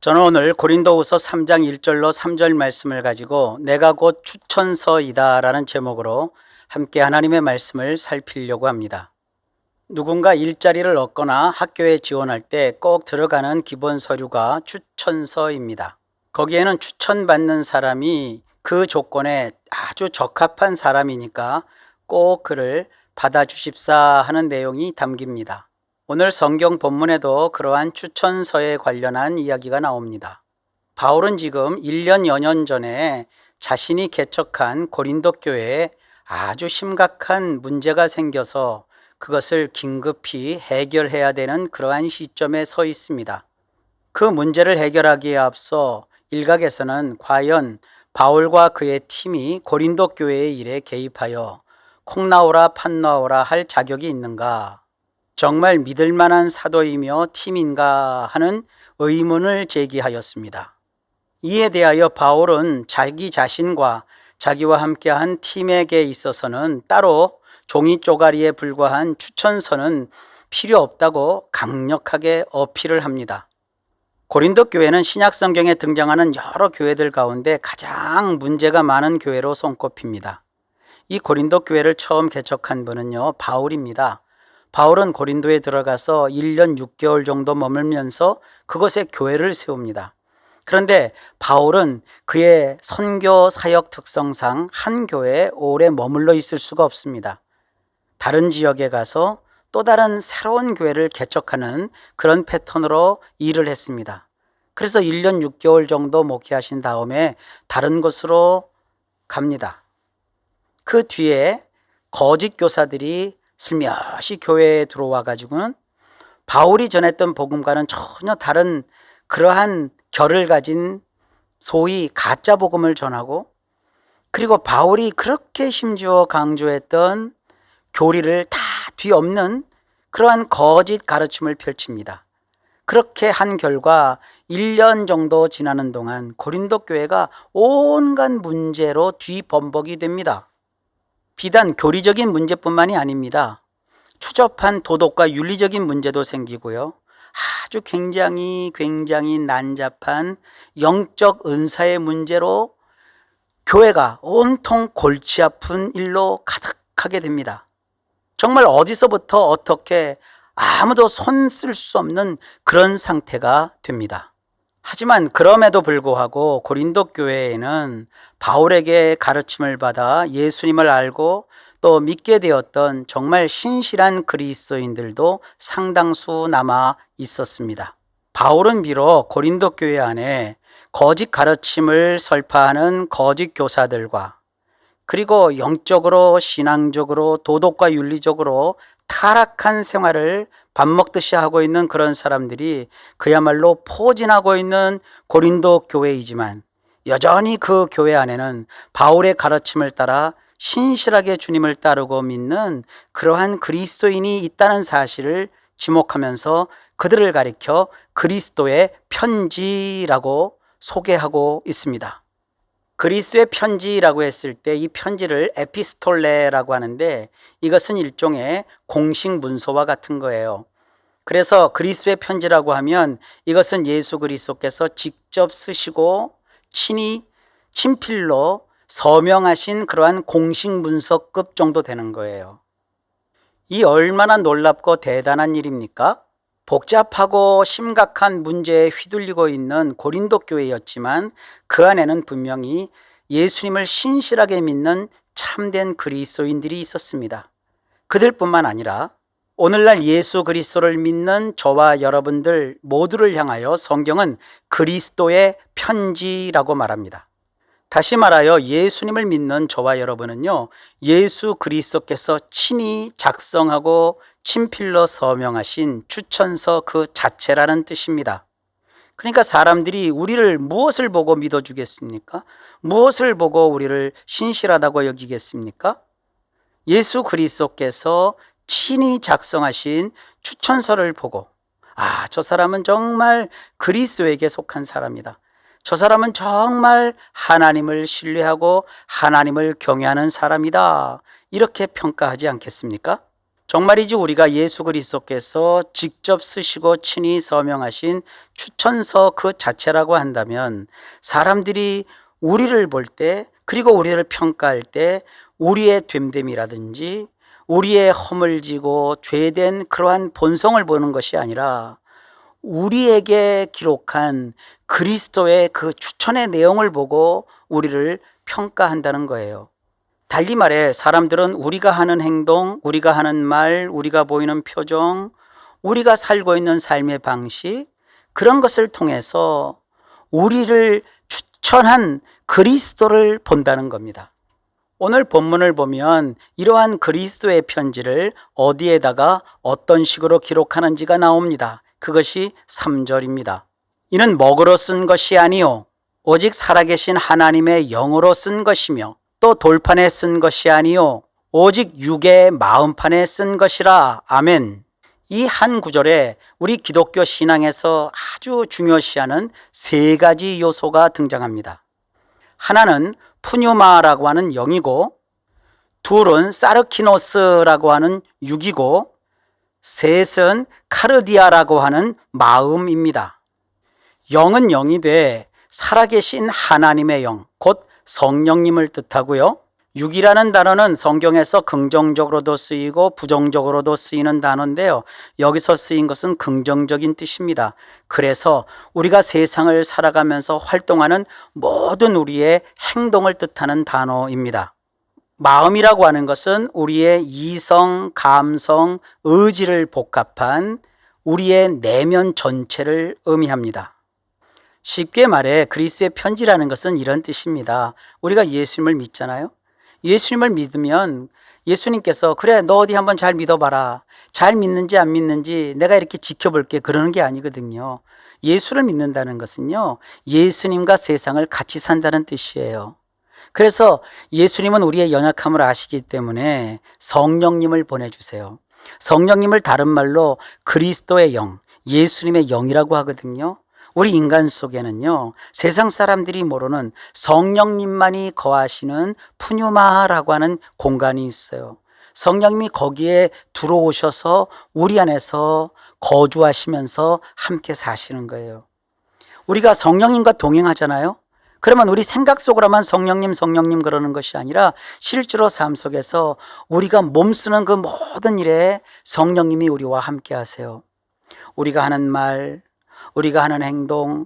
저는 오늘 고린도후서 3장 1절로 3절 말씀을 가지고 내가 곧 추천서이다 라는 제목으로 함께 하나님의 말씀을 살피려고 합니다. 누군가 일자리를 얻거나 학교에 지원할 때 꼭 들어가는 기본 서류가 추천서입니다. 거기에는 추천받는 사람이 그 조건에 아주 적합한 사람이니까 꼭 그를 받아주십사 하는 내용이 담깁니다. 오늘 성경 본문에도 그러한 추천서에 관련한 이야기가 나옵니다. 바울은 지금 1년여 년 전에 자신이 개척한 고린도 교회에 아주 심각한 문제가 생겨서 그것을 긴급히 해결해야 되는 그러한 시점에 서 있습니다. 그 문제를 해결하기에 앞서 일각에서는 과연 바울과 그의 팀이 고린도 교회의 일에 개입하여 콩 나오라 팥 나오라 할 자격이 있는가? 정말 믿을 만한 사도이며 팀인가 하는 의문을 제기하였습니다. 이에 대하여 바울은 자기 자신과 자기와 함께한 팀에게 있어서는 따로 종이 쪼가리에 불과한 추천서는 필요 없다고 강력하게 어필을 합니다. 고린도 교회는 신약 성경에 등장하는 여러 교회들 가운데 가장 문제가 많은 교회로 손꼽힙니다. 이 고린도 교회를 처음 개척한 분은요, 바울입니다. 바울은 고린도에 들어가서 1년 6개월 정도 머물면서 그곳에 교회를 세웁니다. 그런데 바울은 그의 선교 사역 특성상 한 교회에 오래 머물러 있을 수가 없습니다. 다른 지역에 가서 또 다른 새로운 교회를 개척하는 그런 패턴으로 일을 했습니다. 그래서 1년 6개월 정도 목회하신 다음에 다른 곳으로 갑니다. 그 뒤에 거짓 교사들이 슬며시 교회에 들어와 가지고는 바울이 전했던 복음과는 전혀 다른 그러한 결을 가진 소위 가짜 복음을 전하고, 그리고 바울이 그렇게 심지어 강조했던 교리를 다 뒤엎는 그러한 거짓 가르침을 펼칩니다. 그렇게 한 결과 1년 정도 지나는 동안 고린도 교회가 온갖 문제로 뒤범벅이 됩니다. 비단 교리적인 문제뿐만이 아닙니다. 추접한 도덕과 윤리적인 문제도 생기고요. 아주 굉장히 난잡한 영적 은사의 문제로 교회가 온통 골치 아픈 일로 가득하게 됩니다. 정말 어디서부터 어떻게 아무도 손 쓸 수 없는 그런 상태가 됩니다. 하지만 그럼에도 불구하고 고린도 교회에는 바울에게 가르침을 받아 예수님을 알고 또 믿게 되었던 정말 신실한 그리스도인들도 상당수 남아 있었습니다. 바울은 비록 고린도 교회 안에 거짓 가르침을 설파하는 거짓 교사들과, 그리고 영적으로 신앙적으로 도덕과 윤리적으로 타락한 생활을 밥 먹듯이 하고 있는 그런 사람들이 그야말로 포진하고 있는 고린도 교회이지만, 여전히 그 교회 안에는 바울의 가르침을 따라 신실하게 주님을 따르고 믿는 그러한 그리스도인이 있다는 사실을 지목하면서 그들을 가리켜 그리스도의 편지라고 소개하고 있습니다. 그리스도의 편지라고 했을 때 이 편지를 에피스톨레라고 하는데, 이것은 일종의 공식 문서와 같은 거예요. 그래서 그리스도의 편지라고 하면 이것은 예수 그리스도께서 직접 쓰시고 친히 친필로 서명하신 그러한 공식 문서급 정도 되는 거예요. 이 얼마나 놀랍고 대단한 일입니까? 복잡하고 심각한 문제에 휘둘리고 있는 고린도 교회였지만 그 안에는 분명히 예수님을 신실하게 믿는 참된 그리스도인들이 있었습니다. 그들뿐만 아니라 오늘날 예수 그리스도를 믿는 저와 여러분들 모두를 향하여 성경은 그리스도의 편지라고 말합니다. 다시 말하여 예수님을 믿는 저와 여러분은요, 예수 그리스도께서 친히 작성하고 친필로 서명하신 추천서 그 자체라는 뜻입니다. 그러니까 사람들이 우리를 무엇을 보고 믿어주겠습니까? 무엇을 보고 우리를 신실하다고 여기겠습니까? 예수 그리스도께서 친히 작성하신 추천서를 보고, 저 사람은 정말 그리스도에게 속한 사람이다. 저 사람은 정말 하나님을 신뢰하고 하나님을 경외하는 사람이다. 이렇게 평가하지 않겠습니까? 정말이지 우리가 예수 그리스도께서 직접 쓰시고 친히 서명하신 추천서 그 자체라고 한다면 사람들이 우리를 볼 때, 그리고 우리를 평가할 때 우리의 됨됨이라든지 우리의 허물지고 죄된 그러한 본성을 보는 것이 아니라 우리에게 기록한 그리스도의 그 추천의 내용을 보고 우리를 평가한다는 거예요. 달리 말해 사람들은 우리가 하는 행동, 우리가 하는 말, 우리가 보이는 표정, 우리가 살고 있는 삶의 방식, 그런 것을 통해서 우리를 추천한 그리스도를 본다는 겁니다. 오늘 본문을 보면 이러한 그리스도의 편지를 어디에다가 어떤 식으로 기록하는지가 나옵니다. 그것이 3절입니다. 이는 먹으로 쓴 것이 아니요 오직 살아계신 하나님의 영으로 쓴 것이며 또 돌판에 쓴 것이 아니요 오직 육의 마음판에 쓴 것이라. 아멘. 이 한 구절에 우리 기독교 신앙에서 아주 중요시하는 세 가지 요소가 등장합니다. 하나는 푸뉴마라고 하는 영이고, 둘은 사르키노스라고 하는 육이고, 셋은 카르디아라고 하는 마음입니다. 영은 영이 돼 살아계신 하나님의 영, 곧 성령님을 뜻하고요. 육이라는 단어는 성경에서 긍정적으로도 쓰이고 부정적으로도 쓰이는 단어인데요. 여기서 쓰인 것은 긍정적인 뜻입니다. 그래서 우리가 세상을 살아가면서 활동하는 모든 우리의 행동을 뜻하는 단어입니다. 마음이라고 하는 것은 우리의 이성, 감성, 의지를 복합한 우리의 내면 전체를 의미합니다. 쉽게 말해 그리스도의 편지라는 것은 이런 뜻입니다. 우리가 예수님을 믿잖아요. 예수님을 믿으면 예수님께서 그래 너 어디 한번 잘 믿어봐라, 잘 믿는지 안 믿는지 내가 이렇게 지켜볼게, 그러는 게 아니거든요. 예수를 믿는다는 것은요, 예수님과 세상을 같이 산다는 뜻이에요. 그래서 예수님은 우리의 연약함을 아시기 때문에 성령님을 보내주세요. 성령님을 다른 말로 그리스도의 영, 예수님의 영이라고 하거든요. 우리 인간 속에는요, 세상 사람들이 모르는 성령님만이 거하시는 푸뉴마라고 하는 공간이 있어요. 성령님이 거기에 들어오셔서 우리 안에서 거주하시면서 함께 사시는 거예요. 우리가 성령님과 동행하잖아요. 그러면 우리 생각 속으로만 성령님 성령님 그러는 것이 아니라 실제로 삶 속에서 우리가 몸쓰는 그 모든 일에 성령님이 우리와 함께 하세요. 우리가 하는 말, 우리가 하는 행동,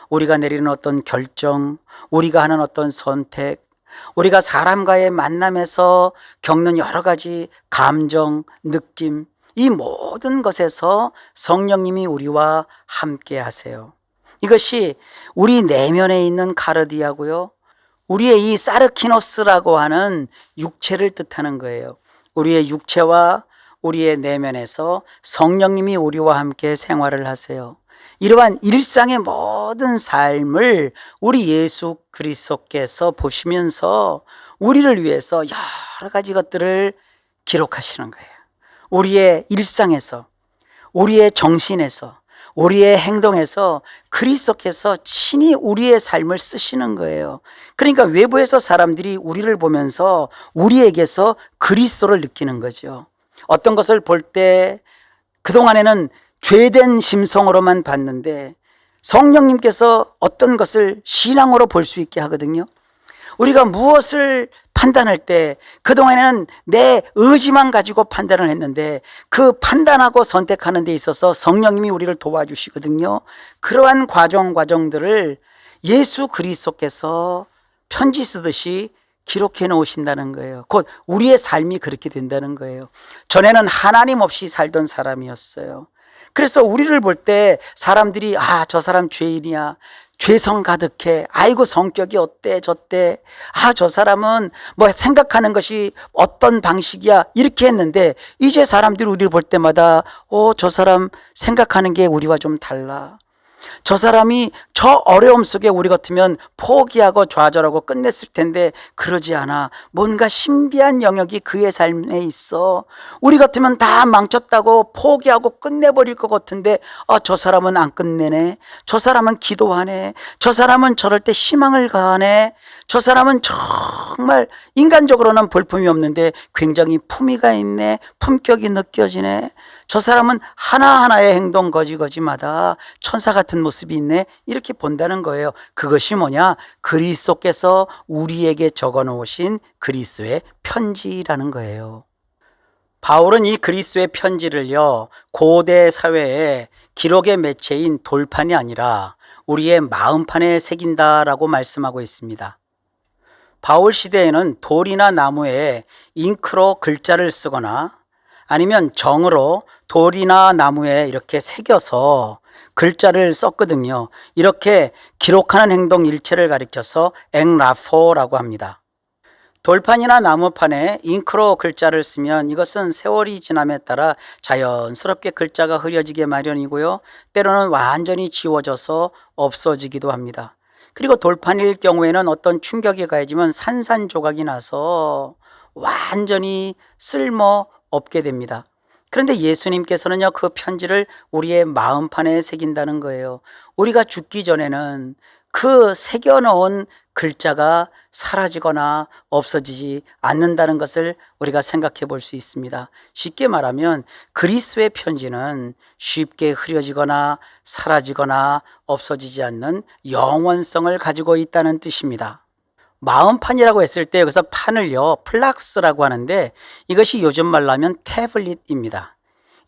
우리가 내리는 어떤 결정, 우리가 하는 어떤 선택, 우리가 사람과의 만남에서 겪는 여러 가지 감정, 느낌, 이 모든 것에서 성령님이 우리와 함께 하세요. 이것이 우리 내면에 있는 카르디아고요, 우리의 이 사르키노스라고 하는 육체를 뜻하는 거예요. 우리의 육체와 우리의 내면에서 성령님이 우리와 함께 생활을 하세요. 이러한 일상의 모든 삶을 우리 예수 그리스도께서 보시면서 우리를 위해서 여러 가지 것들을 기록하시는 거예요. 우리의 일상에서, 우리의 정신에서, 우리의 행동에서 그리스도께서 친히 우리의 삶을 쓰시는 거예요. 그러니까 외부에서 사람들이 우리를 보면서 우리에게서 그리스도를 느끼는 거죠. 어떤 것을 볼 때 그동안에는 죄된 심성으로만 봤는데 성령님께서 어떤 것을 신앙으로 볼 수 있게 하거든요. 우리가 무엇을 판단할 때 그동안에는 내 의지만 가지고 판단을 했는데 그 판단하고 선택하는 데 있어서 성령님이 우리를 도와주시거든요. 그러한 과정들을 예수 그리스도께서 편지 쓰듯이 기록해 놓으신다는 거예요. 곧 우리의 삶이 그렇게 된다는 거예요. 전에는 하나님 없이 살던 사람이었어요. 그래서 우리를 볼 때 사람들이 저 사람 죄인이야, 죄성 가득해, 아이고 성격이 어때 저때, 저 사람은 뭐 생각하는 것이 어떤 방식이야, 이렇게 했는데 이제 사람들이 우리를 볼 때마다 저 사람 생각하는 게 우리와 좀 달라, 저 사람이 저 어려움 속에 우리 같으면 포기하고 좌절하고 끝냈을 텐데 그러지 않아. 뭔가 신비한 영역이 그의 삶에 있어. 우리 같으면 다 망쳤다고 포기하고 끝내버릴 것 같은데 저 사람은 안 끝내네. 저 사람은 기도하네. 저 사람은 저럴 때 희망을 가하네. 저 사람은 정말 인간적으로는 볼품이 없는데 굉장히 품위가 있네. 품격이 느껴지네. 저 사람은 하나하나의 행동 거지거지마다 천사 같은 모습이 있네. 이렇게 본다는 거예요. 그것이 뭐냐? 그리스도께서 우리에게 적어 놓으신 그리스도의 편지라는 거예요. 바울은 이 그리스도의 편지를요, 고대 사회의 기록의 매체인 돌판이 아니라 우리의 마음판에 새긴다라고 말씀하고 있습니다. 바울 시대에는 돌이나 나무에 잉크로 글자를 쓰거나 아니면 정으로 돌이나 나무에 이렇게 새겨서 글자를 썼거든요. 이렇게 기록하는 행동 일체를 가리켜서 앵라포라고 합니다. 돌판이나 나무판에 잉크로 글자를 쓰면 이것은 세월이 지남에 따라 자연스럽게 글자가 흐려지게 마련이고요. 때로는 완전히 지워져서 없어지기도 합니다. 그리고 돌판일 경우에는 어떤 충격이 가해지면 산산조각이 나서 완전히 쓸모 없게 됩니다. 그런데 예수님께서는요, 그 편지를 우리의 마음판에 새긴다는 거예요. 우리가 죽기 전에는 그 새겨놓은 글자가 사라지거나 없어지지 않는다는 것을 우리가 생각해 볼 수 있습니다. 쉽게 말하면 그리스도의 편지는 쉽게 흐려지거나 사라지거나 없어지지 않는 영원성을 가지고 있다는 뜻입니다. 마음판이라고 했을 때 여기서 판을요, 플락스라고 하는데 이것이 요즘 말로 하면 태블릿입니다.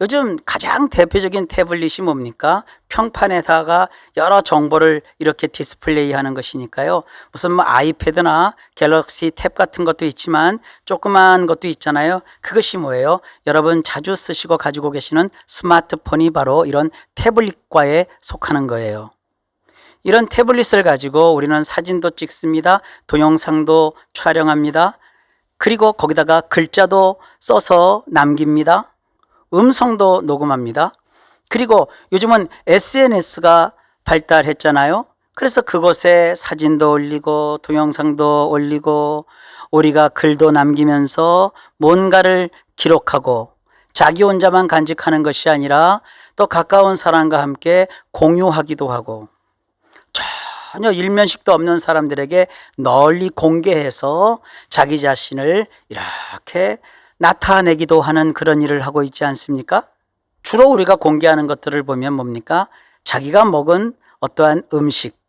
요즘 가장 대표적인 태블릿이 뭡니까? 평판에다가 여러 정보를 이렇게 디스플레이 하는 것이니까요. 무슨 아이패드나 갤럭시 탭 같은 것도 있지만 조그만 것도 있잖아요. 그것이 뭐예요? 여러분 자주 쓰시고 가지고 계시는 스마트폰이 바로 이런 태블릿과에 속하는 거예요. 이런 태블릿을 가지고 우리는 사진도 찍습니다. 동영상도 촬영합니다. 그리고 거기다가 글자도 써서 남깁니다. 음성도 녹음합니다. 그리고 요즘은 SNS가 발달했잖아요. 그래서 그곳에 사진도 올리고 동영상도 올리고 우리가 글도 남기면서 뭔가를 기록하고 자기 혼자만 간직하는 것이 아니라 또 가까운 사람과 함께 공유하기도 하고 전혀 일면식도 없는 사람들에게 널리 공개해서 자기 자신을 이렇게 나타내기도 하는 그런 일을 하고 있지 않습니까? 주로 우리가 공개하는 것들을 보면 뭡니까? 자기가 먹은 어떠한 음식,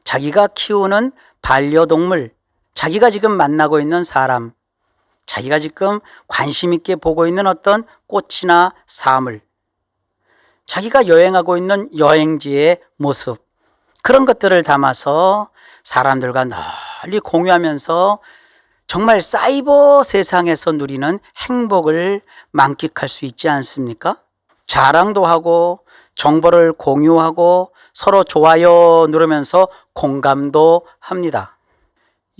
자기가 키우는 반려동물, 자기가 지금 만나고 있는 사람, 자기가 지금 관심 있게 보고 있는 어떤 꽃이나 사물, 자기가 여행하고 있는 여행지의 모습, 그런 것들을 담아서 사람들과 널리 공유하면서 정말 사이버 세상에서 누리는 행복을 만끽할 수 있지 않습니까? 자랑도 하고 정보를 공유하고 서로 좋아요 누르면서 공감도 합니다.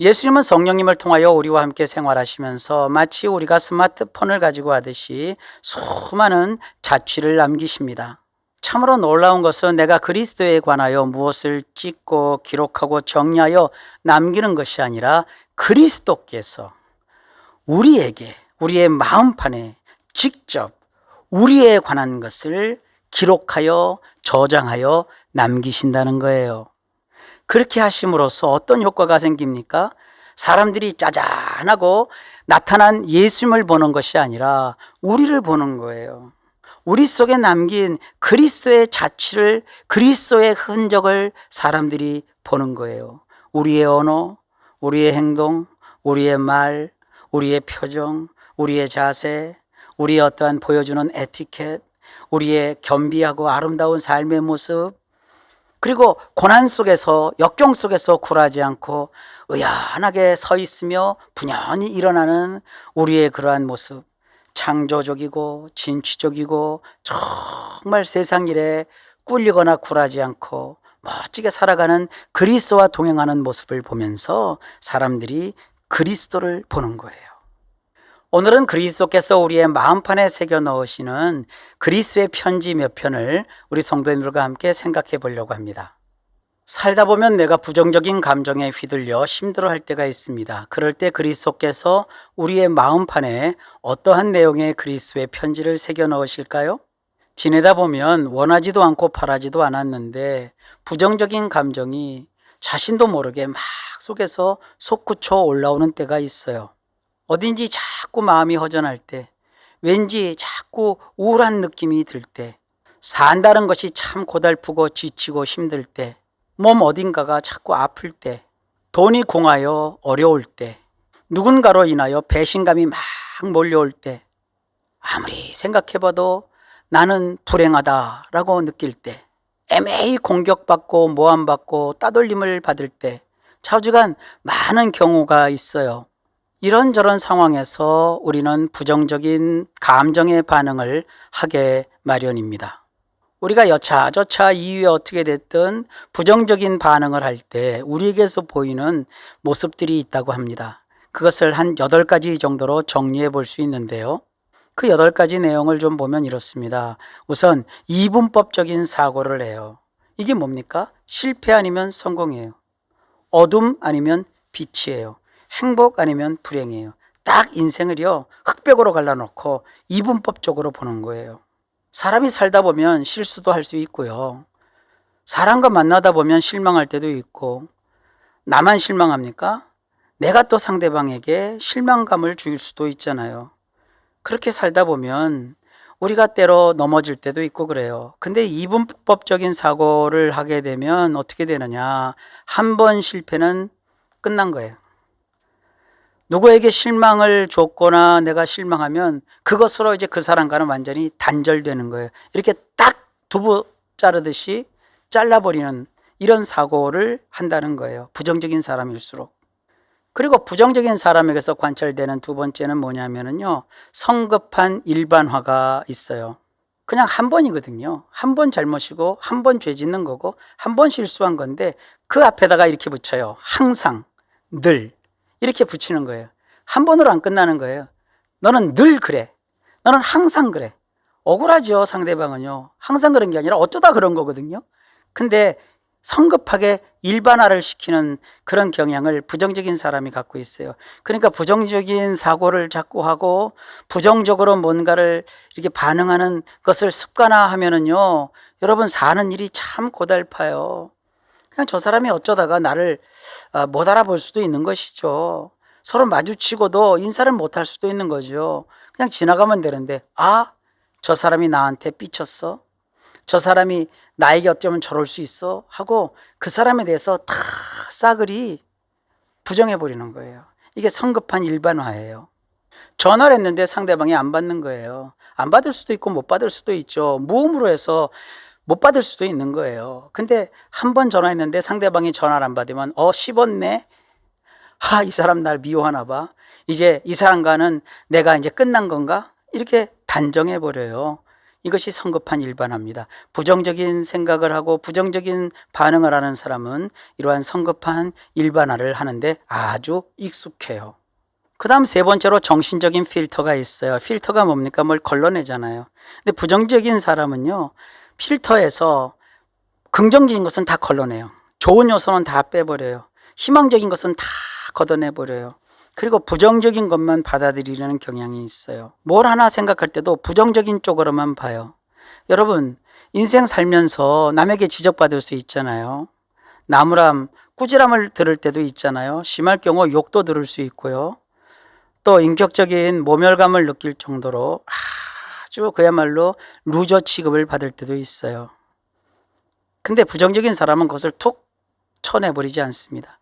예수님은 성령님을 통하여 우리와 함께 생활하시면서 마치 우리가 스마트폰을 가지고 하듯이 수많은 자취를 남기십니다. 참으로 놀라운 것은 내가 그리스도에 관하여 무엇을 찍고 기록하고 정리하여 남기는 것이 아니라 그리스도께서 우리에게 우리의 마음판에 직접 우리에 관한 것을 기록하여 저장하여 남기신다는 거예요. 그렇게 하심으로써 어떤 효과가 생깁니까? 사람들이 짜잔하고 나타난 예수님을 보는 것이 아니라 우리를 보는 거예요. 우리 속에 남긴 그리스도의 자취를, 그리스도의 흔적을 사람들이 보는 거예요. 우리의 언어, 우리의 행동, 우리의 말, 우리의 표정, 우리의 자세, 우리의 어떠한 보여주는 에티켓, 우리의 겸비하고 아름다운 삶의 모습, 그리고 고난 속에서, 역경 속에서 굴하지 않고 의연하게 서 있으며 분연히 일어나는 우리의 그러한 모습, 창조적이고 진취적이고 정말 세상 일에 꿀리거나 굴하지 않고 멋지게 살아가는 그리스도와 동행하는 모습을 보면서 사람들이 그리스도를 보는 거예요. 오늘은 그리스도께서 우리의 마음판에 새겨 넣으시는 그리스도의 편지 몇 편을 우리 성도님들과 함께 생각해 보려고 합니다. 살다 보면 내가 부정적인 감정에 휘둘려 힘들어할 때가 있습니다. 그럴 때 그리스도께서 우리의 마음판에 어떠한 내용의 그리스도의 편지를 새겨 넣으실까요? 지내다 보면 원하지도 않고 바라지도 않았는데 부정적인 감정이 자신도 모르게 막 속에서 솟구쳐 올라오는 때가 있어요. 어딘지 자꾸 마음이 허전할 때, 왠지 자꾸 우울한 느낌이 들 때, 산다는 것이 참 고달프고 지치고 힘들 때, 몸 어딘가가 자꾸 아플 때, 돈이 궁하여 어려울 때, 누군가로 인하여 배신감이 막 몰려올 때, 아무리 생각해봐도 나는 불행하다라고 느낄 때, 애매히 공격받고 모함받고 따돌림을 받을 때 자주간 많은 경우가 있어요. 이런저런 상황에서 우리는 부정적인 감정의 반응을 하게 마련입니다. 우리가 여차저차 이유에 어떻게 됐든 부정적인 반응을 할 때 우리에게서 보이는 모습들이 있다고 합니다. 그것을 한 8가지 정도로 정리해 볼 수 있는데요. 그 8가지 내용을 좀 보면 이렇습니다. 우선 이분법적인 사고를 해요. 이게 뭡니까? 실패 아니면 성공이에요. 어둠 아니면 빛이에요. 행복 아니면 불행이에요. 딱 인생을요 흑백으로 갈라놓고 이분법적으로 보는 거예요. 사람이 살다 보면 실수도 할 수 있고요. 사람과 만나다 보면 실망할 때도 있고, 나만 실망합니까? 내가 또 상대방에게 실망감을 줄 수도 있잖아요. 그렇게 살다 보면 우리가 때로 넘어질 때도 있고 그래요. 근데 이분법적인 사고를 하게 되면 어떻게 되느냐? 한 번 실패는 끝난 거예요. 누구에게 실망을 줬거나 내가 실망하면 그것으로 이제 그 사람과는 완전히 단절되는 거예요. 이렇게 딱 두부 자르듯이 잘라버리는 이런 사고를 한다는 거예요. 부정적인 사람일수록. 그리고 부정적인 사람에게서 관찰되는 두 번째는 뭐냐면요, 성급한 일반화가 있어요. 그냥 한 번이거든요. 한 번 잘못이고 한 번 죄 짓는 거고 한 번 실수한 건데 그 앞에다가 이렇게 붙여요. 항상, 늘 이렇게 붙이는 거예요. 한 번으로 안 끝나는 거예요. 너는 늘 그래. 너는 항상 그래. 억울하죠, 상대방은요. 항상 그런 게 아니라 어쩌다 그런 거거든요. 근데 성급하게 일반화를 시키는 그런 경향을 부정적인 사람이 갖고 있어요. 그러니까 부정적인 사고를 자꾸 하고 부정적으로 뭔가를 이렇게 반응하는 것을 습관화하면은요, 여러분 사는 일이 참 고달파요. 그냥 저 사람이 어쩌다가 나를 못 알아볼 수도 있는 것이죠. 서로 마주치고도 인사를 못 할 수도 있는 거죠. 그냥 지나가면 되는데, 저 사람이 나한테 삐쳤어? 저 사람이 나에게 어쩌면 저럴 수 있어? 하고 그 사람에 대해서 다 싸그리 부정해버리는 거예요. 이게 성급한 일반화예요. 전화를 했는데 상대방이 안 받는 거예요. 안 받을 수도 있고 못 받을 수도 있죠. 무음으로 해서 못 받을 수도 있는 거예요. 근데 한 번 전화했는데 상대방이 전화를 안 받으면 씹었네? 이 사람 날 미워하나 봐. 이제 이 사람과는 내가 이제 끝난 건가? 이렇게 단정해버려요. 이것이 성급한 일반화입니다. 부정적인 생각을 하고 부정적인 반응을 하는 사람은 이러한 성급한 일반화를 하는데 아주 익숙해요. 그 다음 세 번째로 정신적인 필터가 있어요. 필터가 뭡니까? 뭘 걸러내잖아요. 근데 부정적인 사람은요, 필터에서 긍정적인 것은 다 걸러내요. 좋은 요소는 다 빼버려요. 희망적인 것은 다 걷어내버려요. 그리고 부정적인 것만 받아들이려는 경향이 있어요. 뭘 하나 생각할 때도 부정적인 쪽으로만 봐요. 여러분, 인생 살면서 남에게 지적받을 수 있잖아요. 나무람, 꾸지람을 들을 때도 있잖아요. 심할 경우 욕도 들을 수 있고요. 또 인격적인 모멸감을 느낄 정도로 아주 그야말로 루저 취급을 받을 때도 있어요. 근데 부정적인 사람은 그것을 툭 쳐내버리지 않습니다.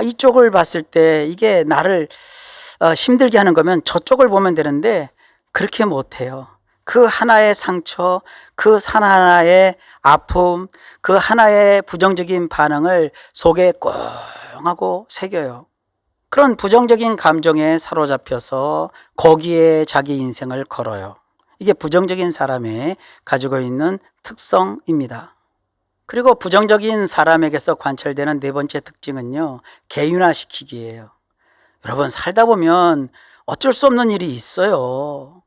이쪽을 봤을 때 이게 나를 힘들게 하는 거면 저쪽을 보면 되는데 그렇게 못해요. 그 하나의 상처, 그 하나의 아픔, 그 하나의 부정적인 반응을 속에 꽁 하고 새겨요. 그런 부정적인 감정에 사로잡혀서 거기에 자기 인생을 걸어요. 이게 부정적인 사람의 가지고 있는 특성입니다. 그리고 부정적인 사람에게서 관찰되는 네 번째 특징은요, 개인화시키기예요. 여러분, 살다 보면 어쩔 수 없는 일이 있어요.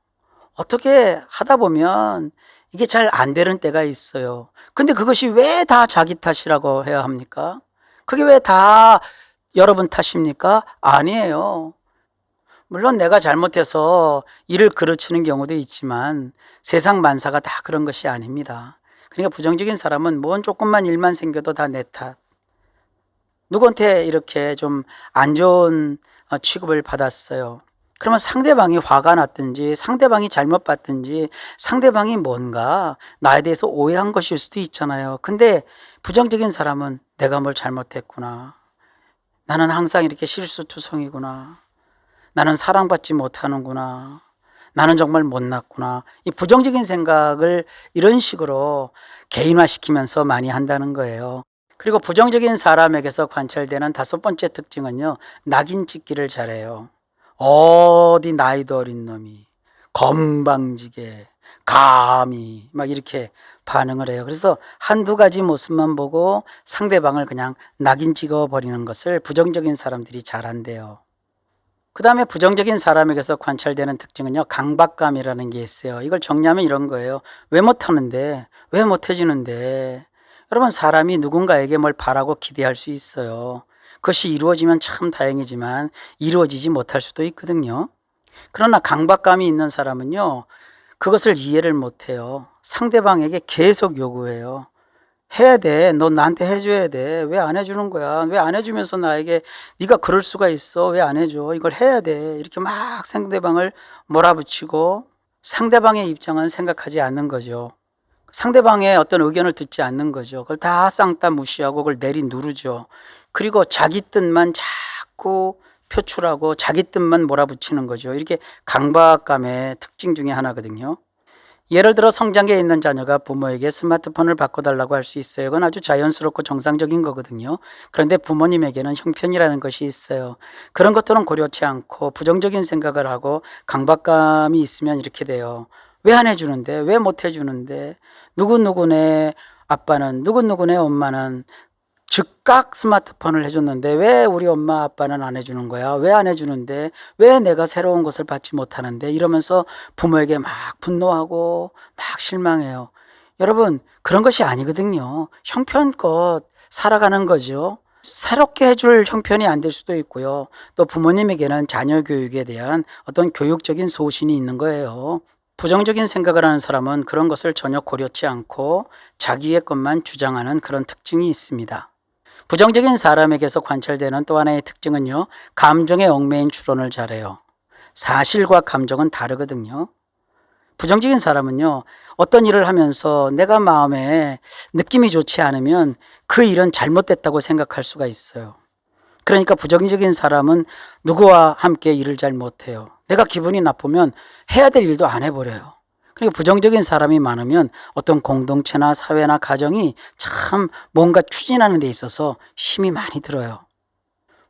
어떻게 하다 보면 이게 잘 안 되는 때가 있어요. 근데 그것이 왜 다 자기 탓이라고 해야 합니까? 그게 왜 다 여러분 탓입니까? 아니에요. 물론 내가 잘못해서 일을 그르치는 경우도 있지만 세상 만사가 다 그런 것이 아닙니다. 그러니까 부정적인 사람은 뭔 조금만 일만 생겨도 다 내 탓. 누구한테 이렇게 좀 안 좋은 취급을 받았어요. 그러면 상대방이 화가 났든지 상대방이 잘못 봤든지 상대방이 뭔가 나에 대해서 오해한 것일 수도 있잖아요. 근데 부정적인 사람은 내가 뭘 잘못했구나. 나는 항상 이렇게 실수투성이구나. 나는 사랑받지 못하는구나. 나는 정말 못났구나. 이 부정적인 생각을 이런 식으로 개인화시키면서 많이 한다는 거예요. 그리고 부정적인 사람에게서 관찰되는 다섯 번째 특징은요, 낙인 찍기를 잘해요. 어디 나이도 어린 놈이 건방지게 감히 막 이렇게 반응을 해요. 그래서 한두 가지 모습만 보고 상대방을 그냥 낙인 찍어 버리는 것을 부정적인 사람들이 잘한대요. 그 다음에 부정적인 사람에게서 관찰되는 특징은요, 강박감이라는 게 있어요. 이걸 정리하면 이런 거예요. 왜 못하는데? 왜 못해주는데? 여러분, 사람이 누군가에게 뭘 바라고 기대할 수 있어요. 그것이 이루어지면 참 다행이지만 이루어지지 못할 수도 있거든요. 그러나 강박감이 있는 사람은요, 그것을 이해를 못해요. 상대방에게 계속 요구해요. 해야 돼. 너 나한테 해줘야 돼. 왜 안 해주는 거야? 왜 안 해주면서 나에게 네가 그럴 수가 있어? 왜 안 해줘? 이걸 해야 돼. 이렇게 막 상대방을 몰아붙이고 상대방의 입장은 생각하지 않는 거죠. 상대방의 어떤 의견을 듣지 않는 거죠. 그걸 다 쌍따 무시하고 그걸 내리 누르죠. 그리고 자기 뜻만 자꾸 표출하고 자기 뜻만 몰아붙이는 거죠. 이렇게 강박감의 특징 중에 하나거든요. 예를 들어 성장기에 있는 자녀가 부모에게 스마트폰을 바꿔달라고 할 수 있어요. 그건 아주 자연스럽고 정상적인 거거든요. 그런데 부모님에게는 형편이라는 것이 있어요. 그런 것들은 고려치 않고 부정적인 생각을 하고 강박감이 있으면 이렇게 돼요. 왜 안 해주는데? 왜 못 해주는데? 누구누구네 아빠는, 누구누구네 엄마는 즉각 스마트폰을 해줬는데 왜 우리 엄마 아빠는 안 해주는 거야? 왜 안 해주는데? 왜 내가 새로운 것을 받지 못하는데? 이러면서 부모에게 막 분노하고 막 실망해요. 여러분, 그런 것이 아니거든요. 형편껏 살아가는 거죠. 새롭게 해줄 형편이 안 될 수도 있고요. 또 부모님에게는 자녀 교육에 대한 어떤 교육적인 소신이 있는 거예요. 부정적인 생각을 하는 사람은 그런 것을 전혀 고려치 않고 자기의 것만 주장하는 그런 특징이 있습니다. 부정적인 사람에게서 관찰되는 또 하나의 특징은요, 감정의 얽매인 추론을 잘해요. 사실과 감정은 다르거든요. 부정적인 사람은요, 어떤 일을 하면서 내가 마음에 느낌이 좋지 않으면 그 일은 잘못됐다고 생각할 수가 있어요. 그러니까 부정적인 사람은 누구와 함께 일을 잘 못해요. 내가 기분이 나쁘면 해야 될 일도 안 해버려요. 그러니까 부정적인 사람이 많으면 어떤 공동체나 사회나 가정이 참 뭔가 추진하는 데 있어서 힘이 많이 들어요.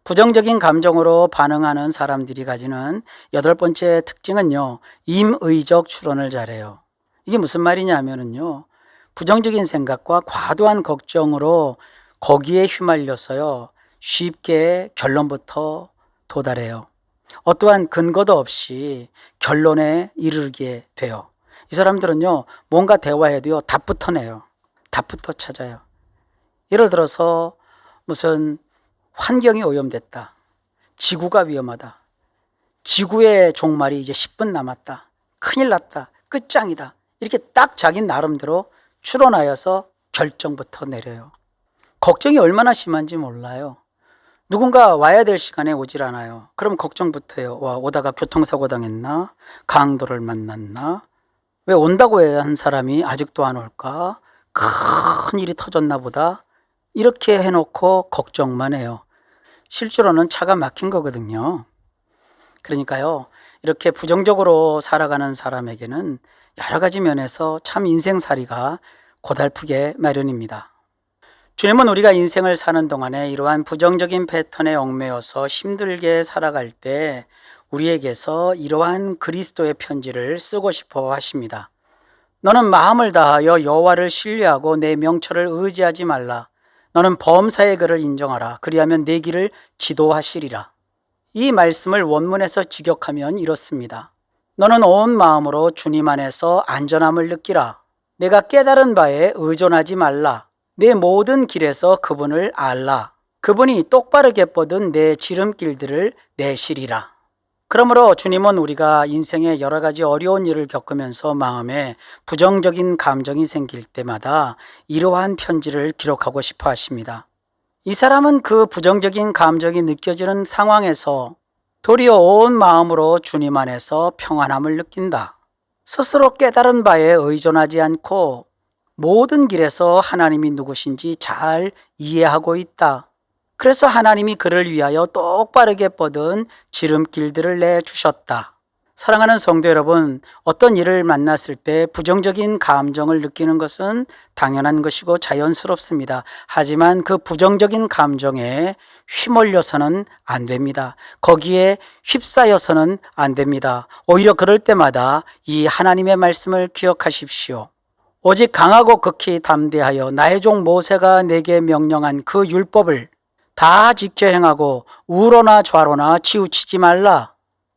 부정적인 감정으로 반응하는 사람들이 가지는 여덟 번째 특징은요, 임의적 추론을 잘해요. 이게 무슨 말이냐면요, 부정적인 생각과 과도한 걱정으로 거기에 휘말려서요, 쉽게 결론부터 도달해요. 어떠한 근거도 없이 결론에 이르게 돼요. 이 사람들은요, 뭔가 대화해도요, 답부터 내요. 답부터 찾아요. 예를 들어서 무슨 환경이 오염됐다. 지구가 위험하다. 지구의 종말이 이제 10분 남았다. 큰일 났다. 끝장이다. 이렇게 딱 자기 나름대로 추론하여서 결정부터 내려요. 걱정이 얼마나 심한지 몰라요. 누군가 와야 될 시간에 오질 않아요. 그럼 걱정부터 해요. 와, 오다가 교통사고 당했나? 강도를 만났나? 왜 온다고 한 사람이 아직도 안 올까? 큰 일이 터졌나 보다. 이렇게 해놓고 걱정만 해요. 실제로는 차가 막힌 거거든요. 그러니까요, 이렇게 부정적으로 살아가는 사람에게는 여러 가지 면에서 참 인생살이가 고달프게 마련입니다. 주님은 우리가 인생을 사는 동안에 이러한 부정적인 패턴에 얽매여서 힘들게 살아갈 때 우리에게서 이러한 그리스도의 편지를 쓰고 싶어 하십니다. 너는 마음을 다하여 여호와를 신뢰하고 내 명철을 의지하지 말라. 너는 범사의 그를 인정하라. 그리하면 내 길을 지도하시리라. 이 말씀을 원문에서 직역하면 이렇습니다. 너는 온 마음으로 주님 안에서 안전함을 느끼라. 내가 깨달은 바에 의존하지 말라. 내 모든 길에서 그분을 알라. 그분이 똑바르게 뻗은 내 지름길들을 내시리라. 그러므로 주님은 우리가 인생에 여러 가지 어려운 일을 겪으면서 마음에 부정적인 감정이 생길 때마다 이러한 편지를 기록하고 싶어 하십니다. 이 사람은 그 부정적인 감정이 느껴지는 상황에서 도리어 온 마음으로 주님 안에서 평안함을 느낀다. 스스로 깨달은 바에 의존하지 않고 모든 길에서 하나님이 누구신지 잘 이해하고 있다. 그래서 하나님이 그를 위하여 똑바르게 뻗은 지름길들을 내주셨다. 사랑하는 성도 여러분, 어떤 일을 만났을 때 부정적인 감정을 느끼는 것은 당연한 것이고 자연스럽습니다. 하지만 그 부정적인 감정에 휘몰려서는 안 됩니다. 거기에 휩싸여서는 안 됩니다. 오히려 그럴 때마다 이 하나님의 말씀을 기억하십시오. 오직 강하고 극히 담대하여 나의 종 모세가 내게 명령한 그 율법을 다 지켜 행하고 우로나 좌로나 치우치지 말라.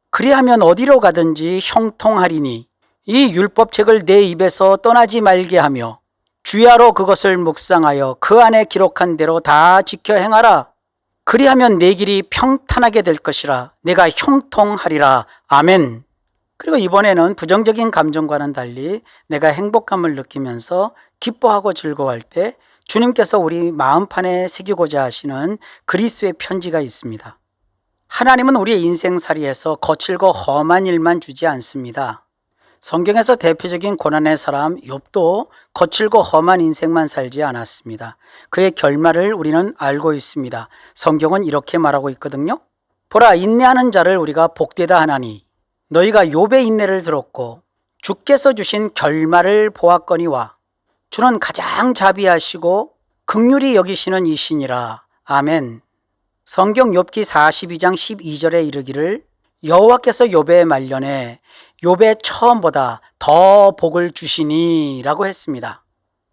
그리하면 어디로 가든지 형통하리니 이 율법책을 내 입에서 떠나지 말게 하며 주야로 그것을 묵상하여 그 안에 기록한 대로 다 지켜 행하라. 그리하면 내 길이 평탄하게 될 것이라. 내가 형통하리라. 아멘. 그리고 이번에는 부정적인 감정과는 달리 내가 행복감을 느끼면서 기뻐하고 즐거워할 때 주님께서 우리 마음판에 새기고자 하시는 그리스도의 편지가 있습니다. 하나님은 우리의 인생살이에서 거칠고 험한 일만 주지 않습니다. 성경에서 대표적인 고난의 사람 욥도 거칠고 험한 인생만 살지 않았습니다. 그의 결말을 우리는 알고 있습니다. 성경은 이렇게 말하고 있거든요. 보라, 인내하는 자를 우리가 복되다 하나니 너희가 욥의 인내를 들었고 주께서 주신 결말을 보았거니와 주는 가장 자비하시고 긍휼히 여기시는 이시니라. 아멘. 성경 욥기 42장 12절에 이르기를 여호와께서 욥의 말년에 욥의 처음보다 더 복을 주시니 라고 했습니다.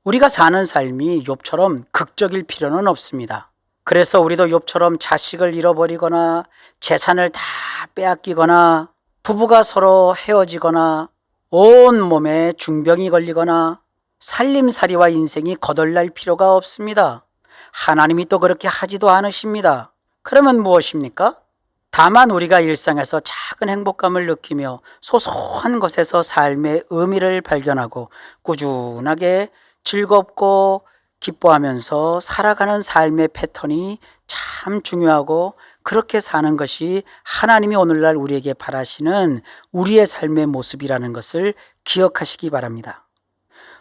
우리가 사는 삶이 욥처럼 극적일 필요는 없습니다. 그래서 우리도 욥처럼 자식을 잃어버리거나 재산을 다 빼앗기거나 부부가 서로 헤어지거나 온 몸에 중병이 걸리거나 살림살이와 인생이 거덜날 필요가 없습니다. 하나님이 또 그렇게 하지도 않으십니다. 그러면 무엇입니까? 다만 우리가 일상에서 작은 행복감을 느끼며 소소한 것에서 삶의 의미를 발견하고 꾸준하게 즐겁고 기뻐하면서 살아가는 삶의 패턴이 참 중요하고 그렇게 사는 것이 하나님이 오늘날 우리에게 바라시는 우리의 삶의 모습이라는 것을 기억하시기 바랍니다.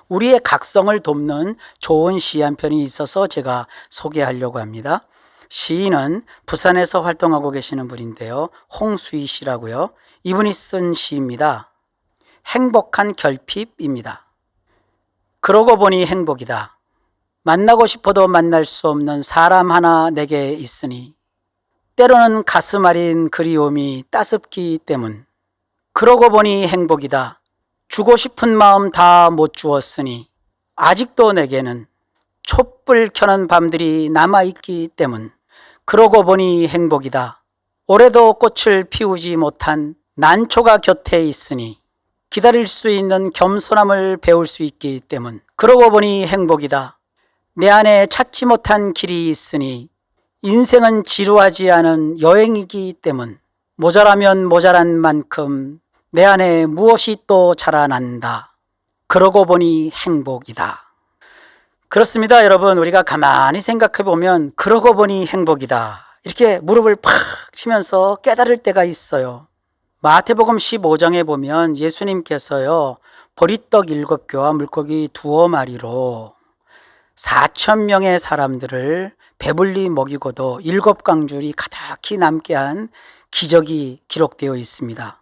우리의 각성을 돕는 좋은 시 한 편이 있어서 제가 소개하려고 합니다. 시인은 부산에서 활동하고 계시는 분인데요. 홍수희 씨라고요. 이분이 쓴 시입니다. 행복한 결핍입니다. 그러고 보니 행복이다. 만나고 싶어도 만날 수 없는 사람 하나 내게 있으니 때로는 가슴 아린 그리움이 따숩기 때문. 그러고 보니 행복이다. 주고 싶은 마음 다 못 주었으니 아직도 내게는 촛불 켜는 밤들이 남아있기 때문. 그러고 보니 행복이다. 올해도 꽃을 피우지 못한 난초가 곁에 있으니 기다릴 수 있는 겸손함을 배울 수 있기 때문. 그러고 보니 행복이다. 내 안에 찾지 못한 길이 있으니 인생은 지루하지 않은 여행이기 때문. 모자라면 모자란 만큼 내 안에 무엇이 또 자라난다. 그러고 보니 행복이다. 그렇습니다, 여러분. 우리가 가만히 생각해 보면 그러고 보니 행복이다. 이렇게 무릎을 팍 치면서 깨달을 때가 있어요. 마태복음 15장에 보면 예수님께서요, 보리떡 7개와 물고기 2마리로 4,000명의 사람들을 배불리 먹이고도 7광줄이 가득히 남게 한 기적이 기록되어 있습니다.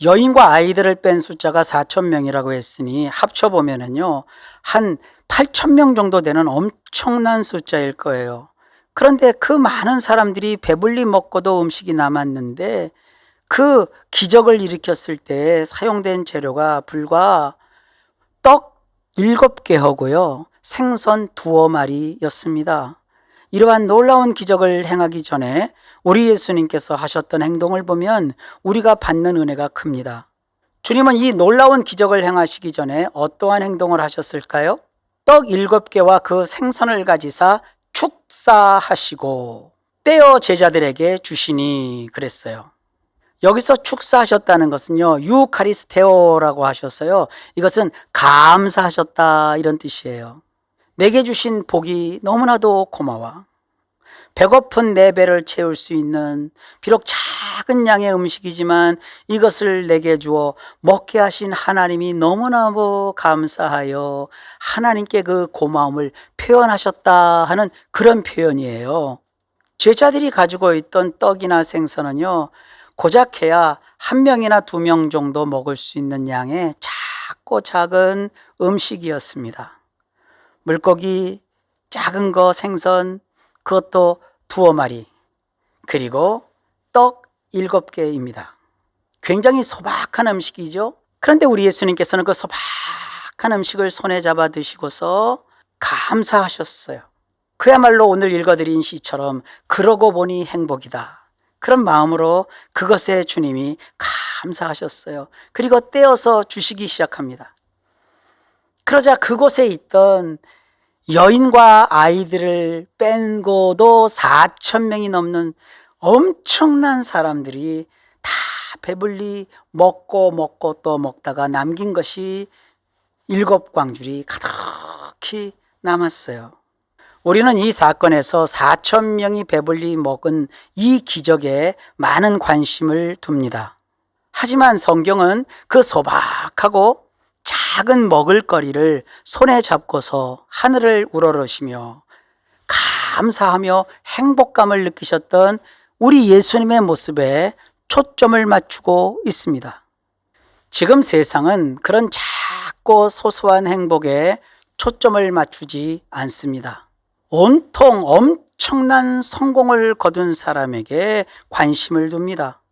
여인과 아이들을 뺀 숫자가 4,000명이라고 했으니 합쳐보면은요, 한 8,000명 정도 되는 엄청난 숫자일 거예요. 그런데 그 많은 사람들이 배불리 먹고도 음식이 남았는데 그 기적을 일으켰을 때 사용된 재료가 불과 떡 7개하고요, 생선 2마리였습니다. 이러한 놀라운 기적을 행하기 전에 우리 예수님께서 하셨던 행동을 보면 우리가 받는 은혜가 큽니다. 주님은 이 놀라운 기적을 행하시기 전에 어떠한 행동을 하셨을까요? 떡 7개와 그 생선을 가지사 축사하시고 떼어 제자들에게 주시니 그랬어요. 여기서 축사하셨다는 것은요, 유카리스테오라고 하셨어요. 이것은 감사하셨다 이런 뜻이에요. 내게 주신 복이 너무나도 고마워. 배고픈 내 배를 채울 수 있는 비록 작은 양의 음식이지만 이것을 내게 주어 먹게 하신 하나님이 너무나도 감사하여 하나님께 그 고마움을 표현하셨다 하는 그런 표현이에요. 제자들이 가지고 있던 떡이나 생선은요, 고작 해야 1명이나 2명 정도 먹을 수 있는 양의 작고 작은 음식이었습니다. 물고기, 작은 거 생선, 그것도 2마리, 그리고 떡 7개입니다. 굉장히 소박한 음식이죠. 그런데 우리 예수님께서는 그 소박한 음식을 손에 잡아 드시고서 감사하셨어요. 그야말로 오늘 읽어드린 시처럼 그러고 보니 행복이다, 그런 마음으로 그것에 주님이 감사하셨어요. 그리고 떼어서 주시기 시작합니다. 그러자 그곳에 있던 여인과 아이들을 뺀고도 4,000명이 넘는 엄청난 사람들이 다 배불리 먹고 또 먹다가 남긴 것이 7광줄이 가득히 남았어요. 우리는 이 사건에서 4,000명이 배불리 먹은 이 기적에 많은 관심을 둡니다. 하지만 성경은 그 소박하고 작은 먹을거리를 손에 잡고서 하늘을 우러러시며 감사하며 행복감을 느끼셨던 우리 예수님의 모습에 초점을 맞추고 있습니다. 지금 세상은 그런 작고 소소한 행복에 초점을 맞추지 않습니다. 온통 엄청난 성공을 거둔 사람에게 관심을 둡니다.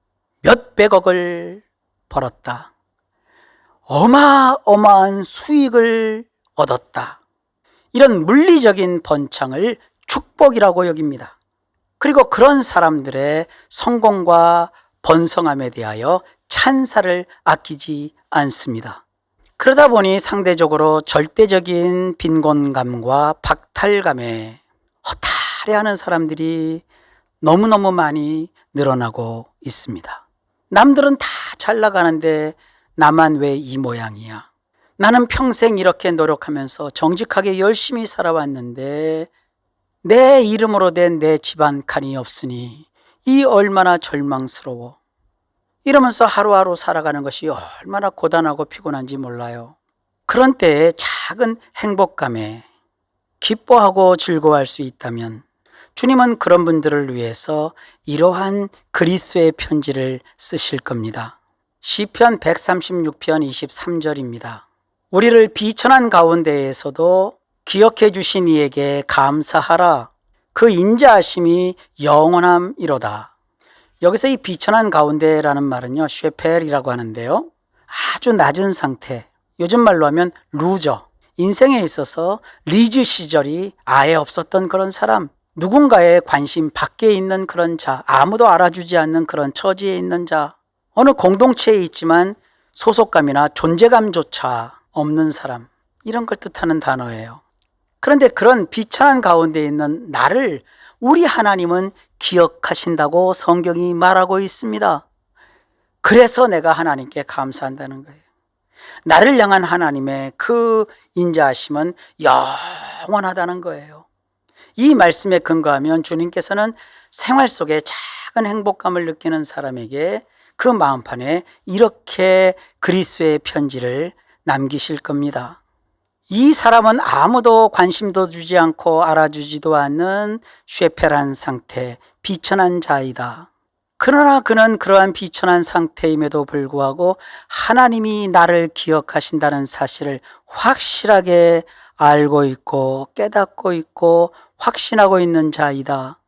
몇백억을 벌었다, 어마어마한 수익을 얻었다, 이런 물리적인 번창을 축복이라고 여깁니다. 그리고 그런 사람들의 성공과 번성함에 대하여 찬사를 아끼지 않습니다. 그러다 보니 상대적으로 절대적인 빈곤감과 박탈감에 허탈해하는 사람들이 너무너무 많이 늘어나고 있습니다. 남들은 다 잘 나가는데 나만 왜 이 모양이야? 나는 평생 이렇게 노력하면서 정직하게 열심히 살아왔는데 내 이름으로 된 내 집안칸이 없으니 이 얼마나 절망스러워. 이러면서 하루하루 살아가는 것이 얼마나 고단하고 피곤한지 몰라요. 그런 때에 작은 행복감에 기뻐하고 즐거워할 수 있다면 주님은 그런 분들을 위해서 이러한 그리스도의 편지를 쓰실 겁니다. 시편 136편 23절입니다. 우리를 비천한 가운데에서도 기억해 주신 이에게 감사하라. 그 인자하심이 영원함이로다. 여기서 이 비천한 가운데라는 말은요, 쉐펠이라고 하는데요, 아주 낮은 상태, 요즘 말로 하면 루저, 인생에 있어서 리즈 시절이 아예 없었던 그런 사람, 누군가의 관심 밖에 있는 그런 자, 아무도 알아주지 않는 그런 처지에 있는 자, 어느 공동체에 있지만 소속감이나 존재감조차 없는 사람, 이런 걸 뜻하는 단어예요. 그런데 그런 비천한 가운데 있는 나를 우리 하나님은 기억하신다고 성경이 말하고 있습니다. 그래서 내가 하나님께 감사한다는 거예요. 나를 향한 하나님의 그 인자하심은 영원하다는 거예요. 이 말씀에 근거하면 주님께서는 생활 속에 작은 행복감을 느끼는 사람에게 그 마음판에 이렇게 그리스도의 편지를 남기실 겁니다. 이 사람은 아무도 관심도 주지 않고 알아주지도 않는 쉐펠한 상태, 비천한 자이다. 그러나 그는 그러한 비천한 상태임에도 불구하고 하나님이 나를 기억하신다는 사실을 확실하게 알고 있고 깨닫고 있고 확신하고 있는 자이다.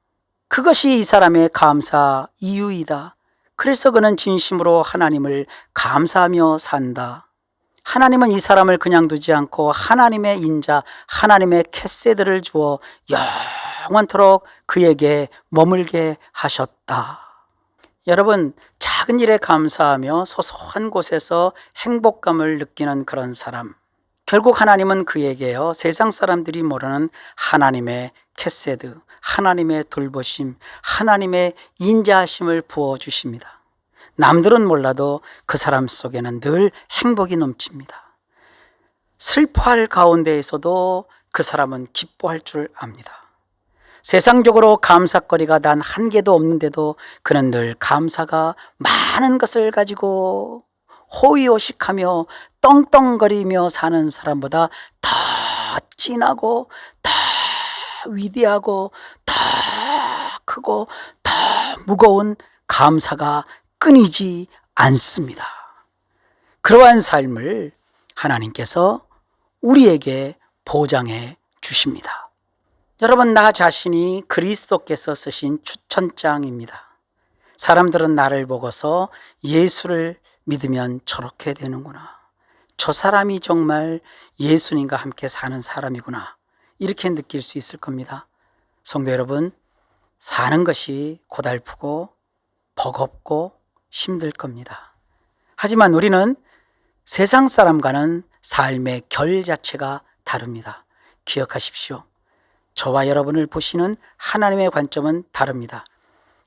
그것이 이 사람의 감사 이유이다. 그래서 그는 진심으로 하나님을 감사하며 산다. 하나님은 이 사람을 그냥 두지 않고 하나님의 인자, 하나님의 캐세드를 주어 영원토록 그에게 머물게 하셨다. 여러분, 작은 일에 감사하며 소소한 곳에서 행복감을 느끼는 그런 사람, 결국 하나님은 그에게요, 세상 사람들이 모르는 하나님의 캐세드, 하나님의 돌보심, 하나님의 인자하심을 부어주십니다. 남들은 몰라도 그 사람 속에는 늘 행복이 넘칩니다. 슬퍼할 가운데에서도 그 사람은 기뻐할 줄 압니다. 세상적으로 감사거리가 단 한 개도 없는데도 그는 늘 감사가 많은 것을 가지고 호의호식하며 떵떵거리며 사는 사람보다 더 진하고 더 위대하고 더 크고 더 무거운 감사가 끊이지 않습니다. 그러한 삶을 하나님께서 우리에게 보장해 주십니다. 여러분, 나 자신이 그리스도께서 쓰신 추천장입니다. 사람들은 나를 보고서 예수를 믿으면 저렇게 되는구나, 저 사람이 정말 예수님과 함께 사는 사람이구나, 이렇게 느낄 수 있을 겁니다. 성도 여러분, 사는 것이 고달프고 버겁고 힘들 겁니다. 하지만 우리는 세상 사람과는 삶의 결 자체가 다릅니다. 기억하십시오. 저와 여러분을 보시는 하나님의 관점은 다릅니다.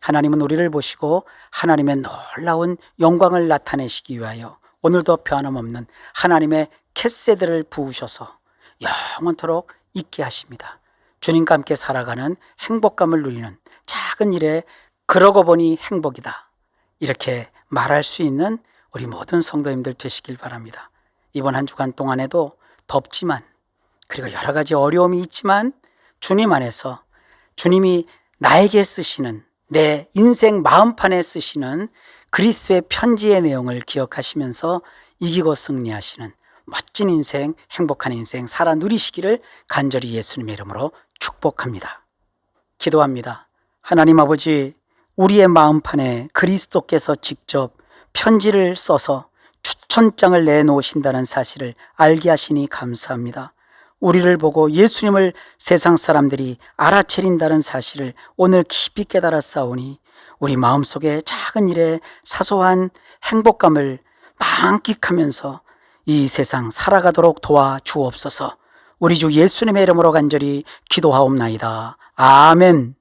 하나님은 우리를 보시고 하나님의 놀라운 영광을 나타내시기 위하여 오늘도 변함없는 하나님의 캐세드를 부으셔서 영원토록 있게 하십니다. 주님과 함께 살아가는 행복감을 누리는 작은 일에 그러고 보니 행복이다, 이렇게 말할 수 있는 우리 모든 성도님들 되시길 바랍니다. 이번 한 주간 동안에도 덥지만, 그리고 여러 가지 어려움이 있지만 주님 안에서 주님이 나에게 쓰시는, 내 인생 마음판에 쓰시는 그리스도의 편지의 내용을 기억하시면서 이기고 승리하시는 멋진 인생, 행복한 인생 살아 누리시기를 간절히 예수님의 이름으로 축복합니다. 기도합니다. 하나님 아버지, 우리의 마음판에 그리스도께서 직접 편지를 써서 추천장을 내놓으신다는 사실을 알게 하시니 감사합니다. 우리를 보고 예수님을 세상 사람들이 알아차린다는 사실을 오늘 깊이 깨달았사오니 우리 마음속에 작은 일에 사소한 행복감을 만끽하면서 이 세상 살아가도록 도와주옵소서. 우리 주 예수님의 이름으로 간절히 기도하옵나이다. 아멘.